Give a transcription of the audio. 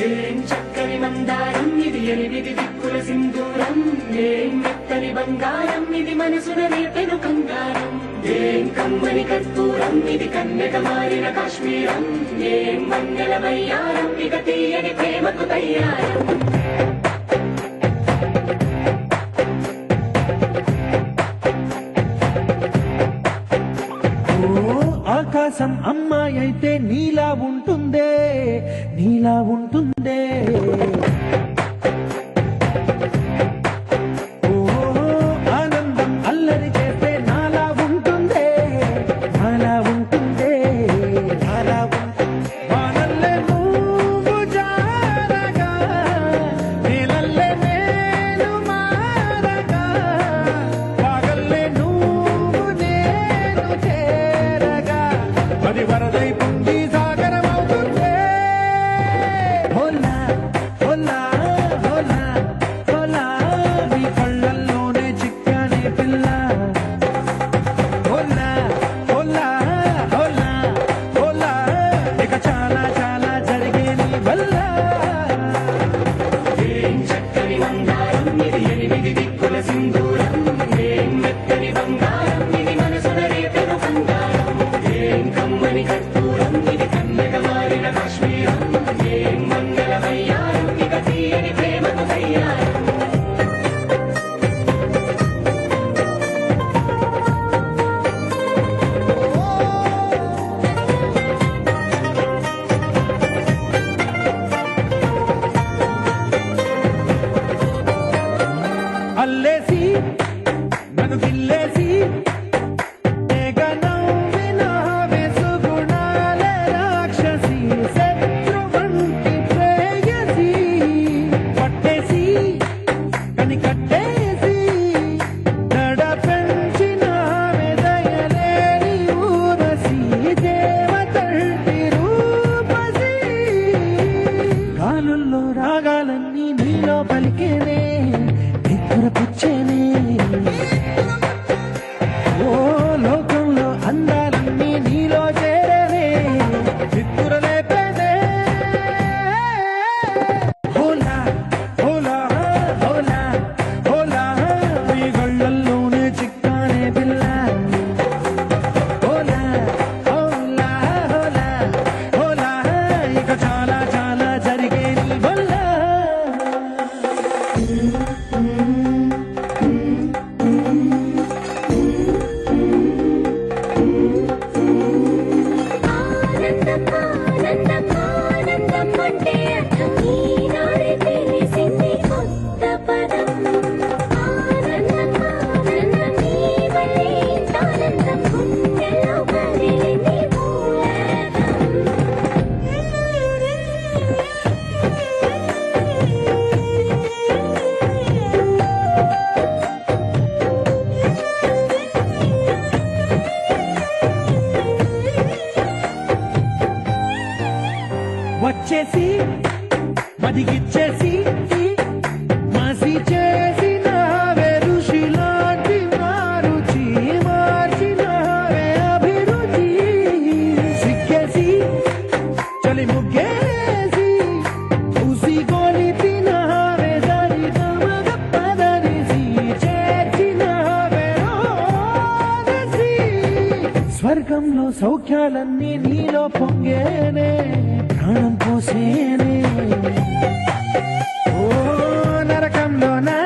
ఏం చక్కని మందారం ఇది ఎనిమిది దిక్కుల సింధూరం ఏం మెత్తని బంగారం ఇది మనసున రేపెను కంగారం ఏం కమ్మని కర్పూరం ఇది కన్నెగ మారిన కాశ్మీరం ఏం మంగళ వయ్యారం ఇక తీయని ప్రేమకు తయ్యారం ఆకాశం అమ్మాయి అయితే నీలా ఉంటుందే నీలా ఉంటుందే ఆనందం అల్లరి చేస్తే నాలా ఉంటుందే నాలా ఉంటుందే నాలా వానల్లే నువ్వు జారగా నీలల్లే నేను మారగా పగల్లే నువ్వు నేను చేరగా అది వరదై పొంగి సాగరమవుతుందే హోలా హోలా హోలా హోలా నీ కళ్ళల్లోనే చిక్కానే పిల్ల హోలా హోలా హోలా హోలా ఇక చాలా చాలా జరిగే నీ వల్ల ఏం చక్కని మందారం ఇది ఎనిమిది దిక్కుల సింధూరం ఏం మెత్తని బంగారం ఇది మనసున రేపెను కంగారం ఏం కమ్మని కర్పూరం ఇది కన్నెగ మారిన కాశ్మీరం ఏం మంగళ వయ్యారం ఇక తీయని ప్రేమకు తయ్యారం అల్లేసి నన్ను గిల్లేసి తెగ నవ్విన వెసుగుణాల రాక్షసి శత్రువంటి ప్రేయసి పట్టేసి కని కట్టేసి దడ పెంచిన దయలేని ఊరసి దేవతంటి రూపసి గాలుల్లో రాగాలన్నీ నీలో పలికేనే నిద్రపుచ్చేనే ఓ లోకంలో అందాలన్నీ నీలో చేరనే చిత్తురలేపేనే హోలా హోలా హోలా హోలా నీ గళ్ళల్లోనే చిక్కానే పిల్ల హోలా హోలా హోలా హోలా ఇక చాలా చాలా జరిగే నీ వల్ల ఆనందం ఆనందం ఆనందం అంటే అర్థం ఈనాడే తెలిసింది కొత్త పదం ఆనందం ఆనందం నీ వల్లే ఇంత ఆనందం గుండెలో కదిలింది వచ్చేసి మదిగిచ్చేసి మసి చేసినావే ఋషిలాంటి మారుచి మార్చినావే అభిరుచి సిగ్గేసి చలి ముగ్గేసి ఉసి గొలిపినావే దరి గమగ పదనిసి చేర్చినావే ఓరసి స్వర్గంలో సౌఖ్యాలన్నీ నీలో పొంగేనే ప్రాణం పోసేనే ఓ నరకంలో నా